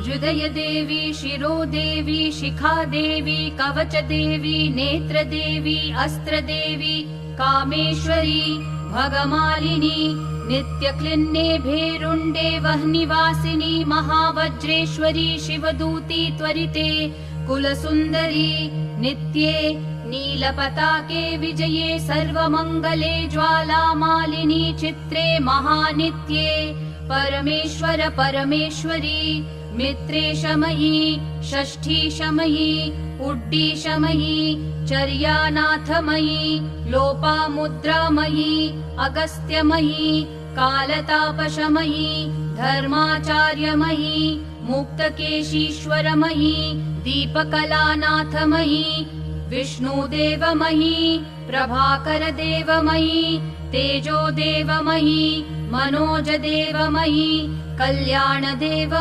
हृदय देवी, शिरो देवी, शिखा देवी, कवच देवी, नेत्र देवी, अस्त्र देवी, कामेश्वरी, भगमालिनी, नित्यक्लिन्ने भेरुण्डे वह्निवासिनी, महावज्रेश्वरी, शिवदूती त्वरिते, कुलसुन्दरी, नित्ये, नीलपताके विजये, सर्वमङ्गले, ज्वालामालिनी, चित्रे, महानित्ये, परमेश्वर परमेश्वरी, मित्रेशमयी, षष्ठीशमयी, उड्डीशमयी, चर्यानाथमयी, लोपामुद्रामयी, अगस्त्यमयी, कालतापशमयी, धर्माचार्यमयी, मुक्तकेशीश्वरमयी, दीपकलानाथमयी, विष्णुदेवमयी, प्रभाकरदेवमयी, तेजोदेवमयी, मनोजदेवमयी, कल्याणदेव